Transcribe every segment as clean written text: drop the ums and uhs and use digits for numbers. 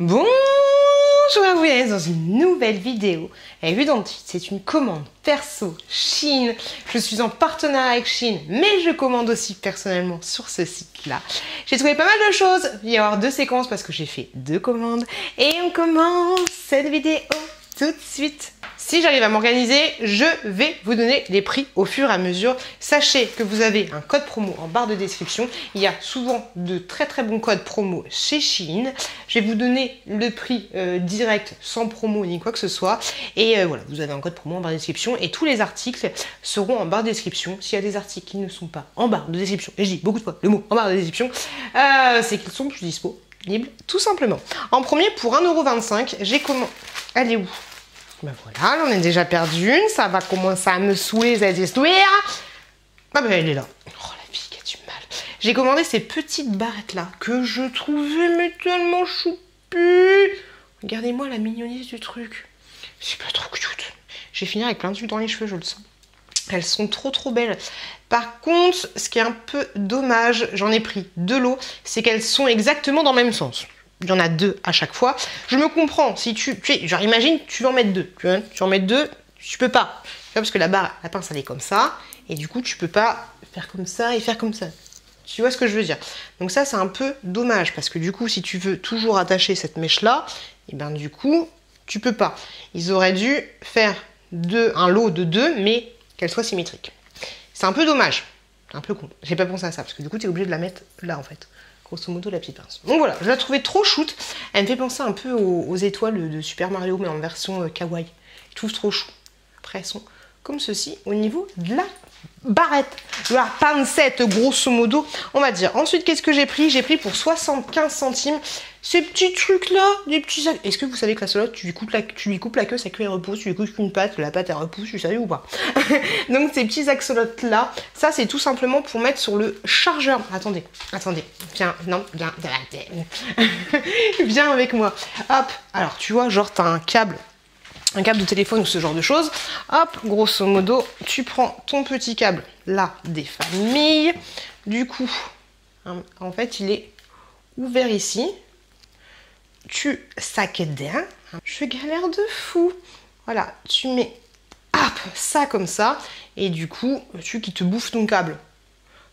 Bonjour à vous, dans une nouvelle vidéo. Et vu dans le titre, c'est une commande perso Shein. Je suis en partenariat avec Shein, mais je commande aussi personnellement sur ce site-là. J'ai trouvé pas mal de choses. Il va y avoir deux séquences parce que j'ai fait deux commandes. Et on commence cette vidéo tout de suite. Si j'arrive à m'organiser, je vais vous donner les prix au fur et à mesure. Sachez que vous avez un code promo en barre de description. Il y a souvent de très bons codes promo chez Shein. Je vais vous donner le prix direct, sans promo ni quoi que ce soit. Et voilà, vous avez un code promo en barre de description. Et tous les articles seront en barre de description. S'il y a des articles qui ne sont pas en barre de description, et je dis beaucoup de fois le mot en barre de description, c'est qu'ils sont plus disponibles, tout simplement. En premier, pour 1,25 €, j'ai commandé... Elle est où ? Ben voilà, j'en ai déjà perdu une, ça va commencer à me saouler cette histoire. Ah ben elle est là. Oh la fille qui a du mal. J'ai commandé ces petites barrettes là que je trouvais mais tellement choupies. Regardez-moi la mignonise du truc. C'est pas trop cute. Je vais finir avec plein d'huile dans les cheveux, je le sens. Elles sont trop belles. Par contre, ce qui est un peu dommage, j'en ai pris de l'eau, c'est qu'elles sont exactement dans le même sens. Il y en a deux à chaque fois. Je me comprends. Si tu sais, genre imagine, tu veux en mettre deux. Tu en mets deux, tu peux pas. Tu vois, parce que la pince elle est comme ça. Et du coup, tu peux pas faire comme ça et faire comme ça. Tu vois ce que je veux dire? Donc ça, c'est un peu dommage. Parce que du coup, si tu veux toujours attacher cette mèche-là, et ben du coup, tu peux pas. Ils auraient dû faire un lot de deux, mais qu'elle soit symétrique. C'est un peu dommage. C'est un peu con. J'ai pas pensé à ça. Parce que du coup, tu es obligé de la mettre là, en fait. Grosso modo, la petite pince. Donc voilà, je la trouvais trop shoot. Elle me fait penser un peu aux étoiles de Super Mario, mais en version kawaii. Je trouve trop chou. Après, elles sont comme ceci au niveau de la barrette, de la pincette, grosso modo, on va dire. Ensuite, qu'est-ce que j'ai pris? J'ai pris pour 75 centimes ces petits trucs-là, des petits sacs. Est-ce que vous savez que la salope, tu lui coupes la queue, sa queue elle repousse, tu lui coupes une patte, la patte elle repousse, tu savais ou pas? Donc ces petits axolotes-là, ça c'est tout simplement pour mettre sur le chargeur. Attendez, viens, non, viens avec moi. Hop, alors tu vois, genre t'as un câble de téléphone ou ce genre de choses. Hop, grosso modo, tu prends ton petit câble là des familles. Du coup, en fait, il est ouvert ici. Tu saccades. Je galère de fou. Voilà, tu mets hop, ça comme ça. Et du coup, tu qui te bouffe ton câble.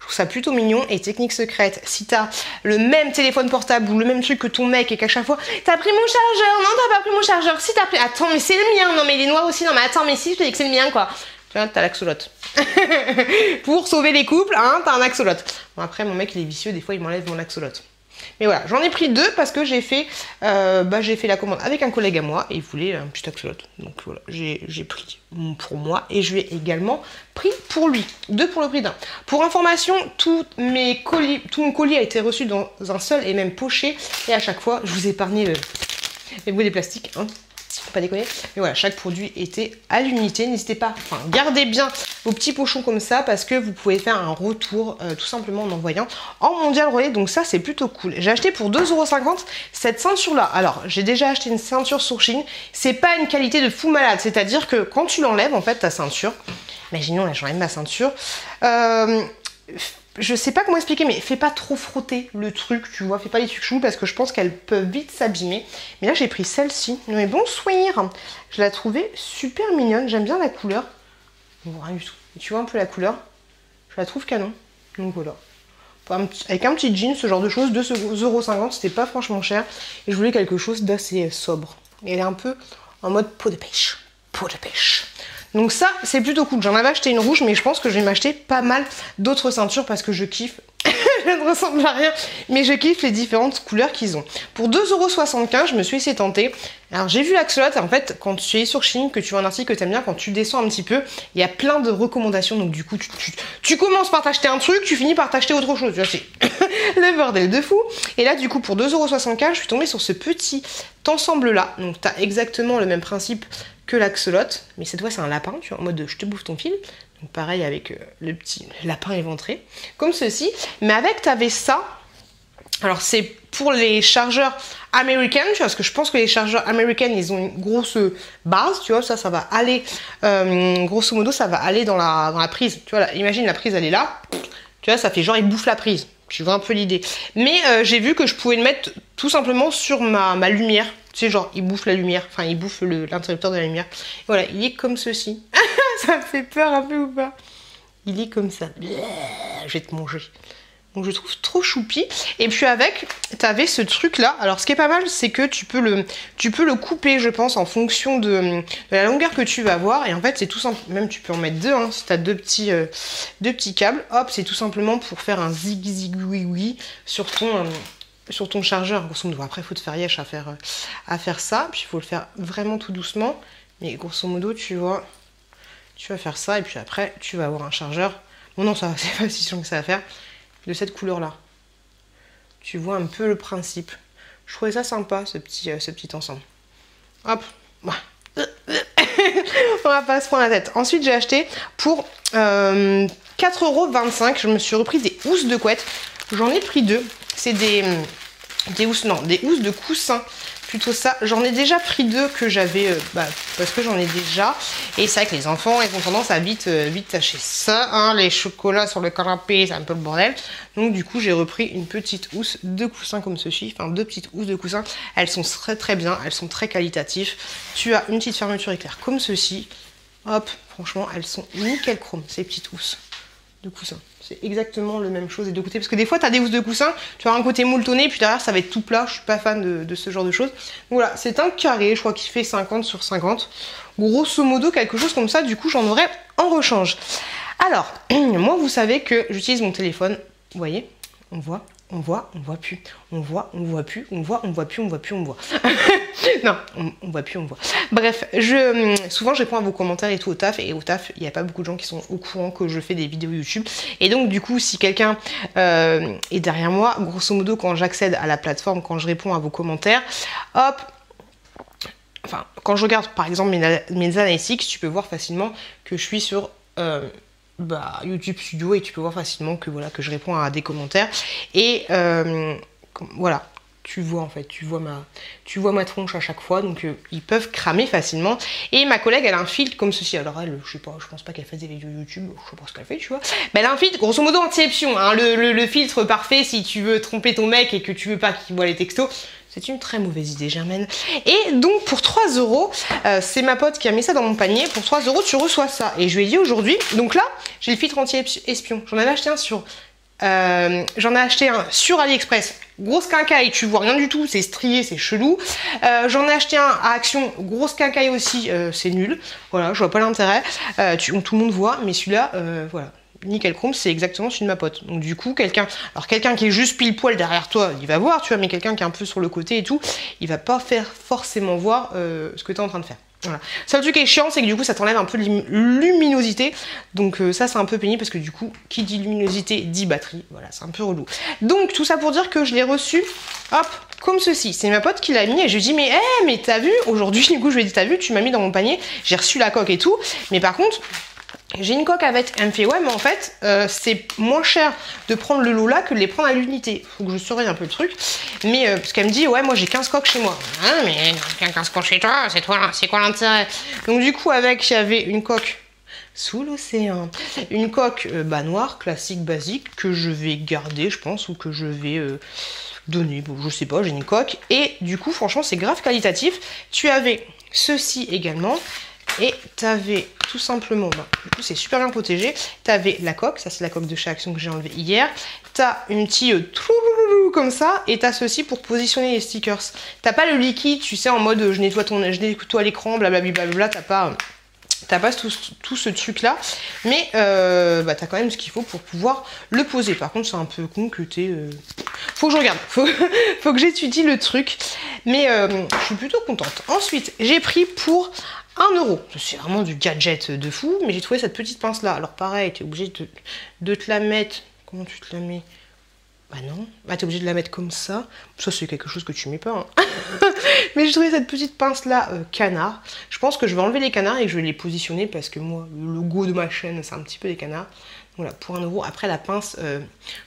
Je trouve ça plutôt mignon. Et technique secrète, si t'as le même téléphone portable ou le même truc que ton mec et qu'à chaque fois t'as pris mon chargeur, non t'as pas pris mon chargeur, si t'as pris, attends mais c'est le mien, non mais il est noir aussi, non mais attends mais si je te dis que c'est le mien quoi. Tu vois, t'as l'axolote. Pour sauver les couples, hein, t'as un axolote. Bon après mon mec il est vicieux, des fois il m'enlève mon axolote. Mais voilà, j'en ai pris deux parce que j'ai fait la commande avec un collègue à moi et il voulait un petit axolote. Donc voilà, j'ai pris pour moi et je lui ai également pris pour lui. Deux pour le prix d'un. Pour information, tout mon colis a été reçu dans un seul et même poché. Et à chaque fois, je vous ai épargné les bouts des plastiques. Hein. Faut pas déconner. Mais voilà, chaque produit était à l'unité. N'hésitez pas, gardez bien vos petits pochons comme ça parce que vous pouvez faire un retour tout simplement en envoyant en mondial relais. Donc ça, c'est plutôt cool. J'ai acheté pour 2,50 € cette ceinture-là. Alors, j'ai déjà acheté une ceinture sur Shein. C'est pas une qualité de fou malade. C'est-à-dire que quand tu l'enlèves, en fait, ta ceinture, imaginons là, j'enlève ma ceinture. Je sais pas comment expliquer, mais fais pas trop frotter le truc, tu vois, fais pas les trucs chelous parce que je pense qu'elles peuvent vite s'abîmer. Mais là, j'ai pris celle-ci. Mais bonsoir. Je la trouvais super mignonne. J'aime bien la couleur. Bon, rien du tout. Et tu vois un peu la couleur. Je la trouve canon. Donc voilà. Avec un petit jean, ce genre de choses, 2,50 €, c'était pas franchement cher. Et je voulais quelque chose d'assez sobre. Et elle est un peu en mode peau de pêche. Peau de pêche. Donc ça, c'est plutôt cool. J'en avais acheté une rouge, mais je pense que je vais m'acheter pas mal d'autres ceintures parce que je kiffe. Je ne ressemble à rien, mais je kiffe les différentes couleurs qu'ils ont. Pour 2,75 €, je me suis laissé tenter. Alors j'ai vu l'axolote, en fait, quand tu es sur Shein, que tu vois un article que tu aimes bien, quand tu descends un petit peu, il y a plein de recommandations. Donc du coup, tu commences par t'acheter un truc, tu finis par t'acheter autre chose. Tu vois, c'est le bordel de fou. Et là, du coup, pour 2,75 €, je suis tombée sur ce petit ensemble-là. Donc tu as exactement le même principe que l'axolote, mais cette fois c'est un lapin, tu vois, en mode je te bouffe ton fil. Donc pareil avec le petit lapin éventré, comme ceci. Mais avec, tu avais ça. Alors c'est pour les chargeurs américains, tu vois, parce que je pense que les chargeurs américains, ils ont une grosse base, tu vois, ça va aller, grosso modo, ça va aller dans la prise. Tu vois, là, imagine la prise, elle est là. Tu vois, ça fait genre, il bouffe la prise. tu vois un peu l'idée. Mais j'ai vu que je pouvais le mettre tout simplement sur ma lumière. Tu sais, genre, il bouffe la lumière. Enfin, il bouffe l'interrupteur de la lumière. Et voilà, il est comme ceci. Ça me fait peur un peu ou pas? Il est comme ça. Je vais te manger. Donc je trouve trop choupi. Et puis avec, tu avais ce truc là. Alors ce qui est pas mal, c'est que tu peux le couper, je pense, en fonction de la longueur que tu vas avoir. Et en fait, c'est tout simple. Même tu peux en mettre deux, hein, si tu as deux petits câbles. Hop, c'est tout simplement pour faire un zig-zig-oui-oui sur ton chargeur. Grosso modo, après, il faut te faire yesh à faire ça. Puis il faut le faire vraiment tout doucement. Mais grosso modo, tu vois, tu vas faire ça. Et puis après, tu vas avoir un chargeur. Bon non, ça c'est pas si chiant que ça à faire. De cette couleur là. Tu vois un peu le principe. Je trouvais ça sympa ce petit ensemble. Hop. On va pas se prendre la tête. Ensuite j'ai acheté pour 4,25 €. Je me suis repris des housses de couette. J'en ai pris deux. C'est des housses de coussin. Plutôt ça, j'en ai déjà pris deux que j'avais, parce que j'en ai déjà. Et c'est vrai que les enfants, ils ont tendance à vite tâcher ça, hein, les chocolats sur le canapé, c'est un peu le bordel. Donc du coup, j'ai repris une petite housse de coussin comme ceci, enfin deux petites housses de coussin. Elles sont très très bien, elles sont très qualitatives. Tu as une petite fermeture éclair comme ceci. Hop, franchement, elles sont nickel chrome, ces petites housses de coussin. C'est exactement le même chose des deux côtés. Parce que des fois, tu as des housses de coussin, tu as un côté molletonné, puis derrière, ça va être tout plat. Je suis pas fan de ce genre de choses. Donc voilà, c'est un carré, je crois qu'il fait 50 sur 50. Grosso modo, quelque chose comme ça. Du coup, j'en aurai en rechange. Alors, moi, vous savez que j'utilise mon téléphone. Vous voyez, on voit plus. On voit plus. Non, on voit plus, on voit. Bref, souvent je réponds à vos commentaires et tout au taf. Et au taf, il n'y a pas beaucoup de gens qui sont au courant que je fais des vidéos YouTube. Et donc du coup, si quelqu'un est derrière moi, grosso modo, quand j'accède à la plateforme, quand je réponds à vos commentaires, hop, enfin, quand je regarde par exemple mes analytics, tu peux voir facilement que je suis sur YouTube Studio et tu peux voir facilement que voilà, que je réponds à des commentaires. Et voilà. Tu vois en fait, tu vois ma tronche à chaque fois, donc ils peuvent cramer facilement. Et ma collègue, elle a un filtre comme ceci. Alors elle, je sais pas, je pense pas qu'elle fasse des vidéos YouTube, je sais pas ce qu'elle fait, tu vois. Mais elle a un filtre, grosso modo anti-option, hein, le filtre parfait si tu veux tromper ton mec et que tu veux pas qu'il voit les textos. C'est une très mauvaise idée, Germaine. Et donc pour 3 €, c'est ma pote qui a mis ça dans mon panier. Pour 3 € tu reçois ça. Et je lui ai dit aujourd'hui, donc là, j'ai le filtre anti-espion. J'en avais acheté un sur AliExpress. Grosse quincaille, tu vois rien du tout, c'est strié, c'est chelou. J'en ai acheté un à Action, grosse quincaille aussi, c'est nul. Voilà, je vois pas l'intérêt. Tout le monde voit, mais celui-là, voilà. Nickel chrome, c'est exactement celui de ma pote. Donc du coup, quelqu'un qui est juste pile poil derrière toi, il va voir, tu vois, mais quelqu'un qui est un peu sur le côté et tout, il va pas forcément voir ce que tu es en train de faire. Voilà. Seul truc qui est chiant, c'est que du coup ça t'enlève un peu de luminosité. Donc ça c'est un peu pénible parce que du coup, qui dit luminosité dit batterie. Voilà, c'est un peu relou. Donc tout ça pour dire que je l'ai reçu, hop, comme ceci. C'est ma pote qui l'a mis et je lui ai dit mais t'as vu, aujourd'hui du coup je lui ai dit t'as vu, tu m'as mis dans mon panier, j'ai reçu la coque et tout. Mais par contre, j'ai une coque avec. Elle me fait ouais mais en fait c'est moins cher de prendre le lot là que de les prendre à l'unité. Faut que je surveille un peu le truc. Mais parce qu'elle me dit ouais moi j'ai 15 coques chez moi. Ah mais 15 coques chez toi, c'est quoi l'intérêt? Donc du coup avec il y avait une coque sous l'océan. Une coque noire, classique, basique, que je vais garder je pense ou que je vais donner. Bon je sais pas, j'ai une coque. Et du coup franchement c'est grave qualitatif. Tu avais ceci également. Et tu avais tout simplement, du coup c'est super bien protégé, tu avais la coque, ça c'est la coque de chez Action que j'ai enlevée hier, tu as une petite comme ça, et tu as ceci pour positionner les stickers. T'as pas le liquide, tu sais, en mode je nettoie l'écran, blablabla, t'as pas tout ce truc là, mais t'as quand même ce qu'il faut pour pouvoir le poser. Par contre c'est un peu con que faut que je regarde, faut que j'étudie le truc, mais je suis plutôt contente. Ensuite j'ai pris pour 1 €. C'est vraiment du gadget de fou, mais j'ai trouvé cette petite pince là. Alors pareil, tu es obligé de te la mettre. Comment tu te la mets? Bah non, tu es obligé de la mettre comme ça. Ça c'est quelque chose que tu mets pas. Hein. Mais j'ai trouvé cette petite pince là canard. Je pense que je vais enlever les canards et que je vais les positionner parce que moi, le logo de ma chaîne, c'est un petit peu les canards. Voilà, pour 1 €. Après la pince,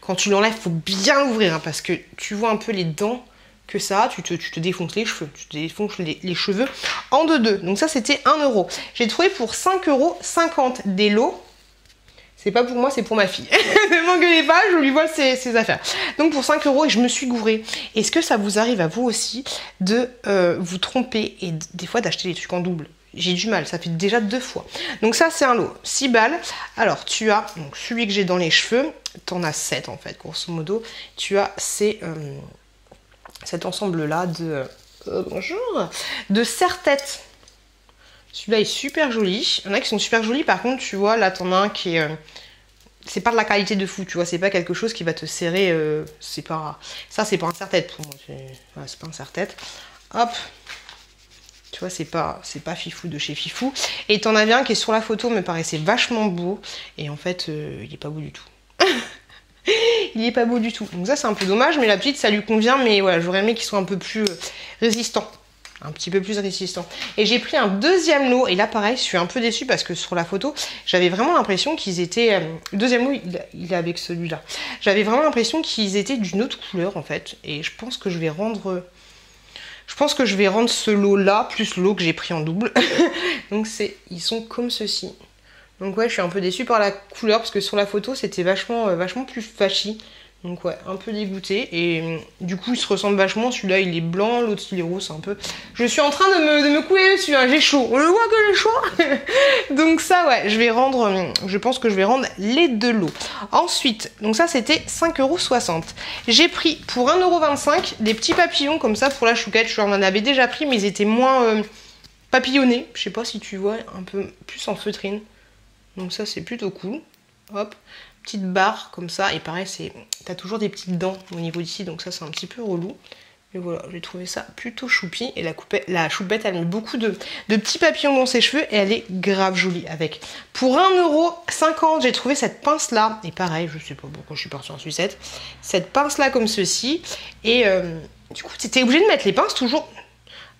quand tu l'enlèves, faut bien l'ouvrir hein, parce que tu vois un peu les dents que ça, tu te défonces les cheveux, les cheveux en deux. Donc ça c'était 1 €. J'ai trouvé pour 5,50 € des lots. C'est pas pour moi, c'est pour ma fille. Ne m'engueulez pas, je lui vole ses affaires. Donc pour 5 € et je me suis gourée. Est-ce que ça vous arrive à vous aussi de vous tromper et des fois d'acheter des trucs en double? J'ai du mal, ça fait déjà 2 fois. Donc ça c'est un lot, 6 balles. Alors tu as donc celui que j'ai dans les cheveux, t'en as 7 en fait, grosso modo. Tu as cet ensemble là de bonjour, de serre-tête. Celui-là est super joli. Il y en a qui sont super jolis, par contre, tu vois, là, t'en as un qui est... c'est pas de la qualité de fou, tu vois, c'est pas quelque chose qui va te serrer... c'est pas... Ça, c'est pas un serre-tête pour moi. Voilà, c'est pas un serre-tête. Hop. Tu vois, c'est pas Fifou de chez Fifou. Et t'en avais un qui est sur la photo, me paraissait vachement beau. Et en fait, il est pas beau du tout. Il est pas beau du tout. Donc ça, c'est un peu dommage, mais la petite, ça lui convient. Mais voilà, j'aurais aimé qu'il soit un peu plus résistant. Un petit peu plus résistant. Et j'ai pris un deuxième lot, et là pareil, je suis un peu déçue parce que sur la photo, j'avais vraiment l'impression qu'ils étaient... le deuxième lot, il est avec celui-là. J'avais vraiment l'impression qu'ils étaient d'une autre couleur en fait, et je pense que je vais rendre... ce lot-là, plus le lot que j'ai pris en double. Donc ils sont comme ceci. Donc ouais, je suis un peu déçue par la couleur, parce que sur la photo, c'était vachement plus flashy. Donc ouais, un peu dégoûtée. Et du coup, ils se ressemblent vachement. Celui-là, il est blanc, l'autre, il est rose. Un peu... Je suis en train de me couler dessus, hein. J'ai chaud. On le voit que j'ai chaud. Donc ça, ouais, je pense que je vais rendre les 2 lots. Ensuite, donc ça, c'était 5,60 €. J'ai pris pour 1,25 € des petits papillons comme ça pour la chouquette. Je en avais déjà pris, mais ils étaient moins papillonnés. Je sais pas si tu vois, un peu plus en feutrine. Donc ça, c'est plutôt cool. Hop. Petite barre comme ça, et pareil, t'as toujours des petites dents au niveau d'ici, donc ça c'est un petit peu relou. Mais voilà, j'ai trouvé ça plutôt choupi, et la choupette, elle met beaucoup de petits papillons dans ses cheveux, et elle est grave jolie avec. Pour 1,50 €, j'ai trouvé cette pince là, et pareil, je sais pas pourquoi je suis partie en sucette, cette pince là comme ceci, et du coup t'étais obligé de mettre les pinces toujours...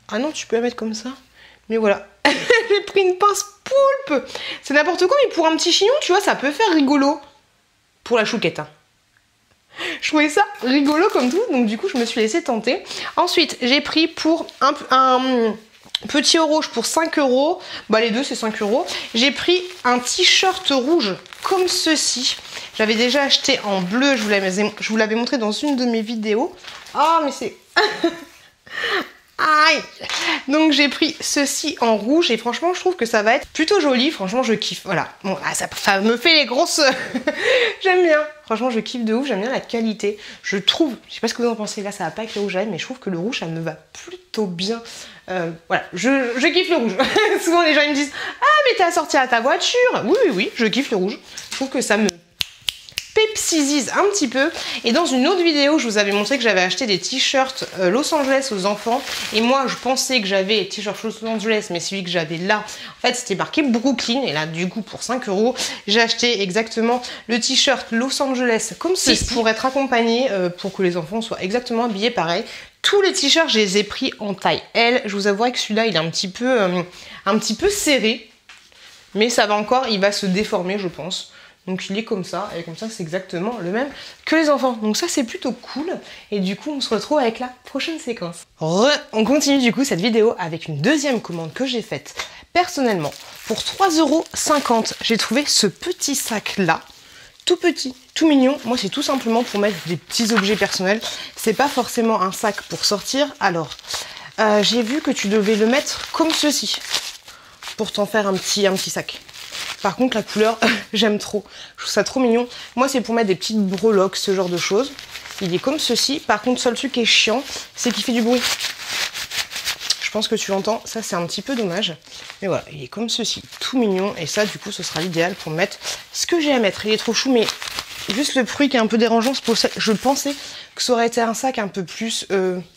Ah non, tu peux la mettre comme ça, mais voilà. J'ai pris une pince poulpe. C'est n'importe quoi, mais pour un petit chignon, tu vois, ça peut faire rigolo. Pour la chouquette, hein. Je trouvais ça rigolo comme tout, donc du coup je me suis laissée tenter. Ensuite j'ai pris pour un petit haut rouge pour 5 €. Bah les deux c'est 5 €. J'ai pris un t-shirt rouge comme ceci. J'avais déjà acheté en bleu, je vous l'avais montré dans une de mes vidéos. Ah mais c'est... Aïe. Donc j'ai pris ceci en rouge et franchement je trouve que ça va être plutôt joli. Franchement je kiffe, voilà. Bon là, ça me fait les grosses... J'aime bien. Franchement je kiffe de ouf, j'aime bien la qualité. Je trouve, je sais pas ce que vous en pensez, là ça va pas avec le rouge à lèvres, mais je trouve que le rouge ça me va plutôt bien. Voilà, je kiffe le rouge. Souvent les gens ils me disent « Ah mais t'as sorti à ta voiture !» Oui, je kiffe le rouge. Je trouve que ça me... pepsisise un petit peu. Et dans une autre vidéo, je vous avais montré que j'avais acheté des t-shirts Los Angeles aux enfants. Et moi, je pensais que j'avais t-shirt Los Angeles, mais celui que j'avais là, en fait, c'était marqué Brooklyn. Et là, du coup, pour 5 €, j'ai acheté exactement le t-shirt Los Angeles comme ceci pour être accompagné, pour que les enfants soient exactement habillés pareil. Tous les t-shirts, je les ai pris en taille L. Je vous avouerai que celui-là, il est un petit peu serré. Mais ça va encore, il va se déformer, je pense. Donc il est comme ça, et comme ça c'est exactement le même que les enfants. Donc ça c'est plutôt cool, et du coup on se retrouve avec la prochaine séquence. On continue du coup cette vidéo avec une deuxième commande que j'ai faite personnellement. Pour 3,50 €, j'ai trouvé ce petit sac là, tout petit, tout mignon. Moi c'est tout simplement pour mettre des petits objets personnels. C'est pas forcément un sac pour sortir. Alors, j'ai vu que tu devais le mettre comme ceci, pour t'en faire un petit sac. Par contre, la couleur, j'aime trop. Je trouve ça trop mignon. Moi, c'est pour mettre des petites breloques, ce genre de choses. Il est comme ceci. Par contre, seul truc qui est chiant, c'est qu'il fait du bruit. Je pense que tu l'entends. Ça, c'est un petit peu dommage. Mais voilà, il est comme ceci. Tout mignon. Et ça, du coup, ce sera l'idéal pour mettre ce que j'ai à mettre. Il est trop chou, mais juste le bruit qui est un peu dérangeant. C'est pour ça que je pensais que ça aurait été un sac un peu plus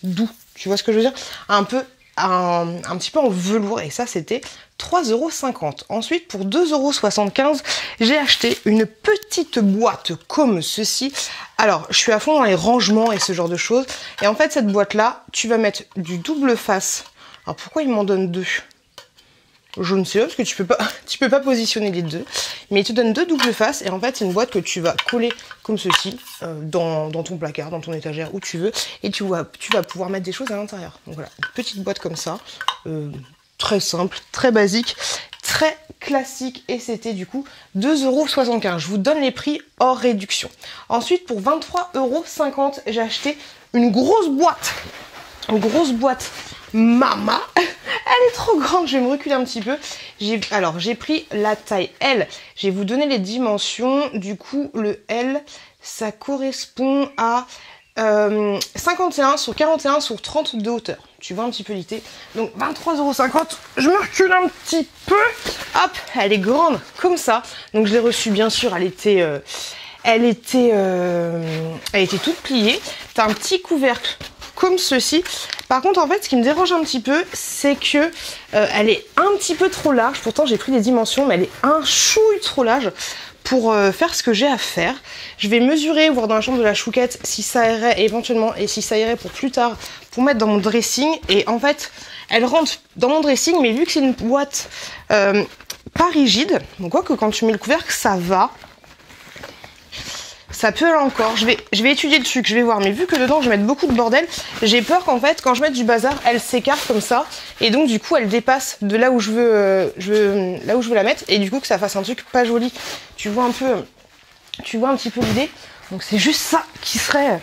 doux. Tu vois ce que je veux dire? Un petit peu en velours, et ça c'était 3,50 €. Ensuite pour 2,75 €, j'ai acheté une petite boîte comme ceci. Alors je suis à fond dans les rangements et ce genre de choses, et en fait cette boîte là, tu vas mettre du double face. Alors pourquoi il m'en donne deux? Je ne sais pas, parce que tu peux pas positionner les deux, mais il te donne 2 doubles faces, et en fait c'est une boîte que tu vas coller comme ceci dans ton placard, dans ton étagère, où tu veux, et tu vas pouvoir mettre des choses à l'intérieur. Donc voilà, une petite boîte comme ça, très simple, très basique, très classique et c'était du coup 2,75 €. Je vous donne les prix hors réduction. Ensuite, pour 23,50 €, j'ai acheté une grosse boîte. Une grosse boîte Mama. Elle est trop grande, je vais me reculer un petit peu. Alors, j'ai pris la taille L. Je vais vous donner les dimensions. Du coup, le L, ça correspond à 51 sur 41 sur 30 de hauteur. Tu vois un petit peu l'idée. Donc 23,50 €. Je me recule un petit peu. Hop, elle est grande comme ça. Donc je l'ai reçue bien sûr. Elle était toute pliée. T'as un petit couvercle comme ceci. Par contre, en fait, ce qui me dérange un petit peu, c'est que elle est un petit peu trop large. Pourtant, j'ai pris les dimensions, mais elle est un chouille trop large pour faire ce que j'ai à faire. Je vais mesurer, voir dans la chambre de la chouquette si ça irait éventuellement, et si ça irait pour plus tard, pour mettre dans mon dressing. Et en fait, elle rentre dans mon dressing, mais vu que c'est une boîte pas rigide, donc quoi que quand tu mets le couvercle, ça va. Ça peut aller encore. Je vais étudier le truc, je vais voir. Mais vu que dedans, je vais mettre beaucoup de bordel, j'ai peur qu'en fait, quand je mette du bazar, elle s'écarte comme ça. Et donc, du coup, elle dépasse de là où je veux la mettre. Et du coup, que ça fasse un truc pas joli. Tu vois un petit peu l'idée. Donc, c'est juste ça qui serait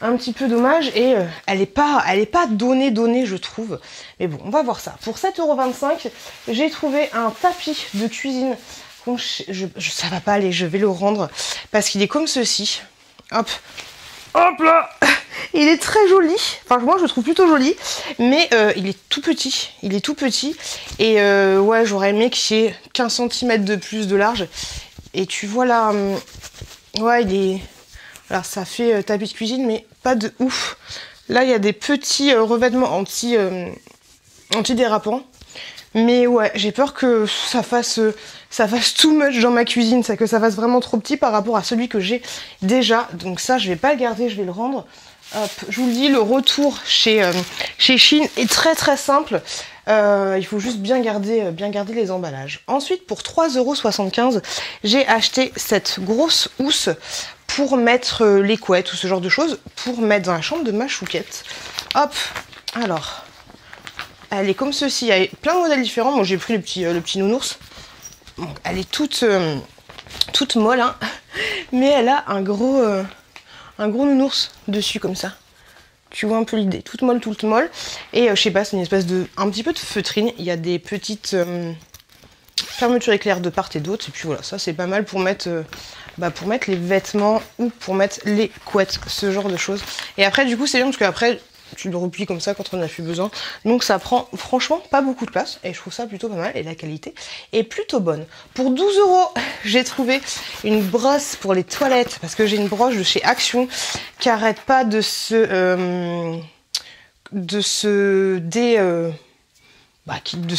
un petit peu dommage. Et elle est pas donnée, je trouve. Mais bon, on va voir ça. Pour 7,25 €, j'ai trouvé un tapis de cuisine. Ça va pas aller, je vais le rendre parce qu'il est comme ceci. Hop, hop là. Il est très joli. Enfin, moi, je le trouve plutôt joli, mais il est tout petit. Il est tout petit. Et ouais, j'aurais aimé qu'il y ait 15 cm de plus de large. Et tu vois là, ouais, il est. Alors, ça fait tapis de cuisine, mais pas de ouf. Là, il y a des petits revêtements anti-dérapants. Mais ouais, j'ai peur que ça fasse too much dans ma cuisine, que ça fasse vraiment trop petit par rapport à celui que j'ai déjà. Donc ça, je vais pas le garder, je vais le rendre. Hop, je vous le dis, le retour chez Shein est très très simple. Il faut juste bien garder les emballages. Ensuite, pour 3,75 €, j'ai acheté cette grosse housse pour mettre les couettes ou ce genre de choses, pour mettre dans la chambre de ma chouquette. Hop, alors... Elle est comme ceci, il y a plein de modèles différents. Moi j'ai pris le petit nounours. Bon, elle est toute molle, hein. Mais elle a un gros nounours dessus comme ça. Tu vois un peu l'idée, toute molle. Et je sais pas, c'est une espèce un petit peu de feutrine. Il y a des petites fermetures éclair de part et d'autre. Et puis voilà, ça c'est pas mal pour mettre les vêtements ou pour mettre les couettes, ce genre de choses. Et après du coup c'est bien parce qu'après tu le replies comme ça quand on en a plus besoin. Donc ça prend franchement pas beaucoup de place et je trouve ça plutôt pas mal et la qualité est plutôt bonne. Pour 12 €, j'ai trouvé une brosse pour les toilettes parce que j'ai une brosse de chez Action qui arrête pas de se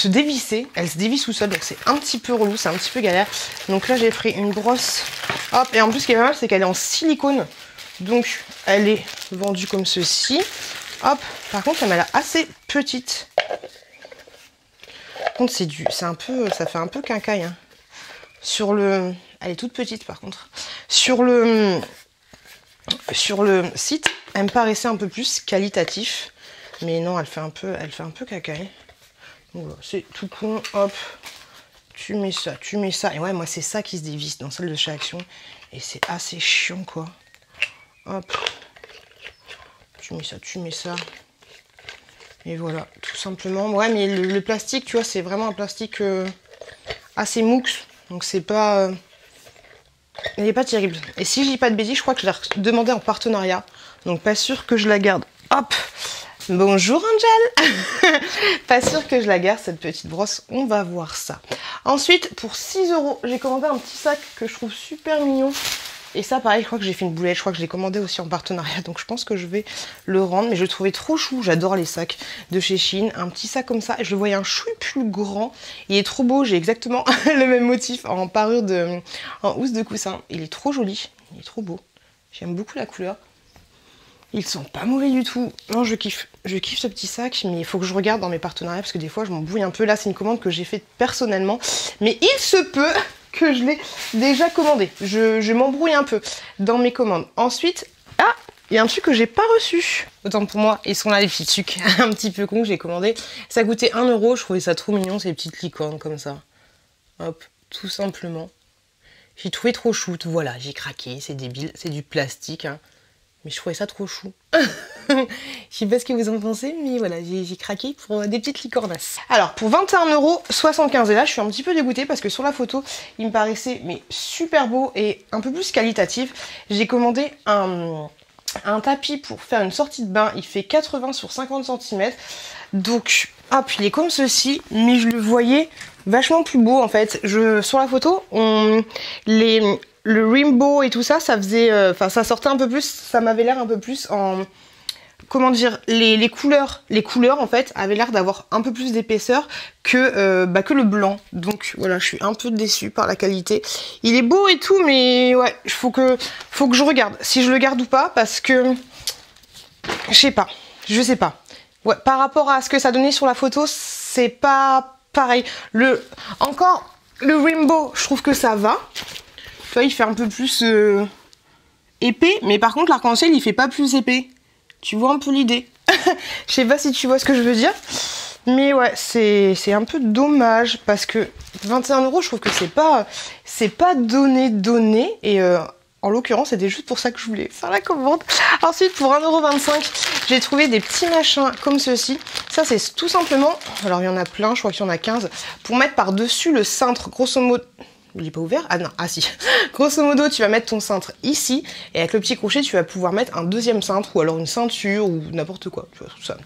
dévisser. Elle se dévisse tout seule, donc c'est un petit peu relou, c'est un petit peu galère. Donc là j'ai pris une brosse. Hop, et en plus ce qui est pas mal, c'est qu'elle est en silicone. Donc elle est vendue comme ceci. Hop, par contre elle m'a l'air assez petite. Par contre ça fait un peu quincaille, hein. Elle est toute petite par contre. Sur le site, elle me paraissait un peu plus qualitatif. Mais non, elle fait un peu cacaille. Donc voilà, c'est tout con, hop. Tu mets ça. Et ouais, moi c'est ça qui se dévisse dans celle de chez Action. Et c'est assez chiant quoi. Hop. Tu mets ça. Et voilà, tout simplement. Ouais, mais le plastique, tu vois, c'est vraiment un plastique assez mou. Donc c'est pas... il n'est pas terrible. Et si je dis pas de bêtises, je crois que je l'ai demandé en partenariat. Donc pas sûr que je la garde. Hop. Bonjour Angel. Pas sûr que je la garde cette petite brosse. On va voir ça. Ensuite, pour 6 €, j'ai commandé un petit sac que je trouve super mignon. Et ça, pareil, je crois que j'ai fait une boulette. Je crois que je l'ai commandé aussi en partenariat. Donc, je pense que je vais le rendre. Mais je le trouvais trop chou. J'adore les sacs de chez Shein. Un petit sac comme ça. Je le voyais un chouille plus grand. Il est trop beau. J'ai exactement le même motif en housse de coussin. Il est trop joli. Il est trop beau. J'aime beaucoup la couleur. Ils sont pas mauvais du tout. Non, je kiffe. Je kiffe ce petit sac. Mais il faut que je regarde dans mes partenariats. Parce que des fois, je m'embrouille un peu. Là, c'est une commande que j'ai faite personnellement. Mais il se peut que je l'ai déjà commandé. Je m'embrouille un peu dans mes commandes. Ensuite, il y a un truc que j'ai pas reçu. Autant pour moi, ils sont là les petits trucs un petit peu cons que j'ai commandé. Ça coûtait 1 €, je trouvais ça trop mignon, ces petites licornes comme ça. Hop, tout simplement. J'ai trouvé trop chou, voilà, j'ai craqué, c'est débile, c'est du plastique, hein. Mais je trouvais ça trop chou. Je sais pas ce que vous en pensez, mais voilà, j'ai craqué pour des petites licornas. Alors, pour 21,75 €, et là, je suis un petit peu dégoûtée parce que sur la photo, il me paraissait mais super beau et un peu plus qualitatif. J'ai commandé un tapis pour faire une sortie de bain. Il fait 80 sur 50 cm. Donc, hop, il est comme ceci, mais je le voyais vachement plus beau en fait. Sur la photo, le rainbow et tout ça, ça faisait, ça sortait un peu plus, ça m'avait l'air un peu plus en, comment dire, les couleurs en fait avaient l'air d'avoir un peu plus d'épaisseur que le blanc. Donc voilà, je suis un peu déçue par la qualité. Il est beau et tout, mais ouais, faut que je regarde si je le garde ou pas, parce que je sais pas. Ouais, par rapport à ce que ça donnait sur la photo, c'est pas pareil. Encore le rainbow, je trouve que ça va. Tu vois, il fait un peu plus épais, mais par contre l'arc-en-ciel il fait pas plus épais. Tu vois un peu l'idée. Je sais pas si tu vois ce que je veux dire. Mais ouais, c'est un peu dommage parce que 21 €, je trouve que c'est pas donné. Et en l'occurrence, c'était juste pour ça que je voulais faire la commande. Ensuite, pour 1,25 €, j'ai trouvé des petits machins comme ceci. Ça, c'est tout simplement, alors il y en a plein, je crois qu'il y en a 15, pour mettre par-dessus le cintre, grosso modo. Il est pas ouvert? Ah non, ah si. Grosso modo, tu vas mettre ton cintre ici, et avec le petit crochet, tu vas pouvoir mettre un deuxième cintre, ou alors une ceinture, ou n'importe quoi. Tu vois, tout ça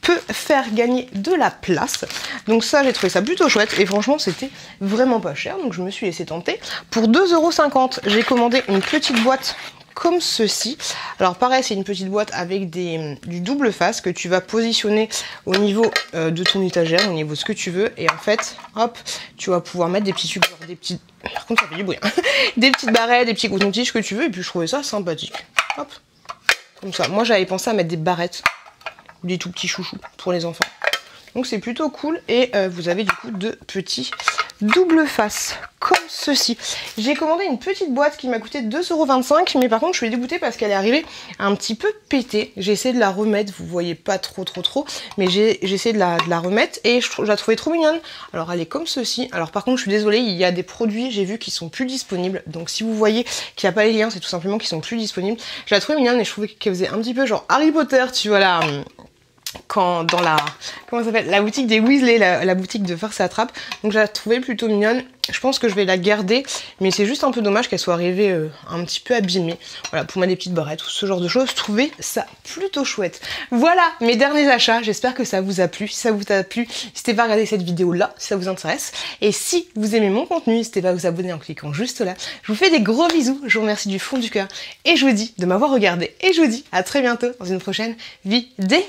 peut faire gagner de la place. Donc ça, j'ai trouvé ça plutôt chouette, et franchement, c'était vraiment pas cher, donc je me suis laissé tenter. Pour 2,50 €, j'ai commandé une petite boîte comme ceci. Alors pareil, c'est une petite boîte avec du double face que tu vas positionner au niveau de ton étagère, au niveau de ce que tu veux. Et en fait, hop, tu vas pouvoir mettre des petits tubes, des petites... Par contre, ça fait du bruit, hein. Des petites barrettes, des petits cotons-tiges que tu veux. Et puis je trouvais ça sympathique. Hop, comme ça. Moi, j'avais pensé à mettre des barrettes, des tout petits chouchous pour les enfants. Donc c'est plutôt cool. Et vous avez du coup deux petits double face comme ceci. J'ai commandé une petite boîte qui m'a coûté 2,25 €, mais par contre je suis dégoûtée parce qu'elle est arrivée un petit peu pétée. J'ai essayé de la remettre, vous voyez pas trop, mais j'ai essayé de la remettre et je la trouvais trop mignonne. Alors elle est comme ceci. Alors par contre je suis désolée, il y a des produits, j'ai vu, qui sont plus disponibles. Donc si vous voyez qu'il n'y a pas les liens, c'est tout simplement qu'ils sont plus disponibles. Je la trouvais mignonne et je trouvais qu'elle faisait un petit peu genre Harry Potter, tu vois là. Quand dans la, comment ça s'appelle, la boutique des Weasley, la boutique de Farce et Attrape. Donc je la trouvais plutôt mignonne. Je pense que je vais la garder, mais c'est juste un peu dommage qu'elle soit arrivée un petit peu abîmée. Voilà, pour mettre des petites barrettes ou ce genre de choses, je trouvais ça plutôt chouette. Voilà mes derniers achats, j'espère que ça vous a plu. Si ça vous a plu, n'hésitez pas à regarder cette vidéo là si ça vous intéresse. Et si vous aimez mon contenu, n'hésitez pas à vous abonner en cliquant juste là. Je vous fais des gros bisous, je vous remercie du fond du cœur et je vous dis de m'avoir regardé. Et je vous dis à très bientôt dans une prochaine vidéo.